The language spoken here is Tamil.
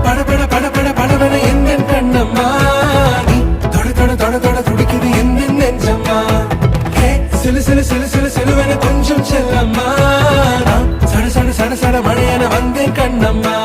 படபட படபட படபட எந்த கண்ணம்மா நீ தொட தொட தொட தொட துடிக்குது எந்த நெஞ்சம்மா சிலு சிலு சிலு சிலு சிலுவென கொஞ்சம் செல்லம்மா சட சட சட சட மழையென வந்தேன் கண்ணம்மா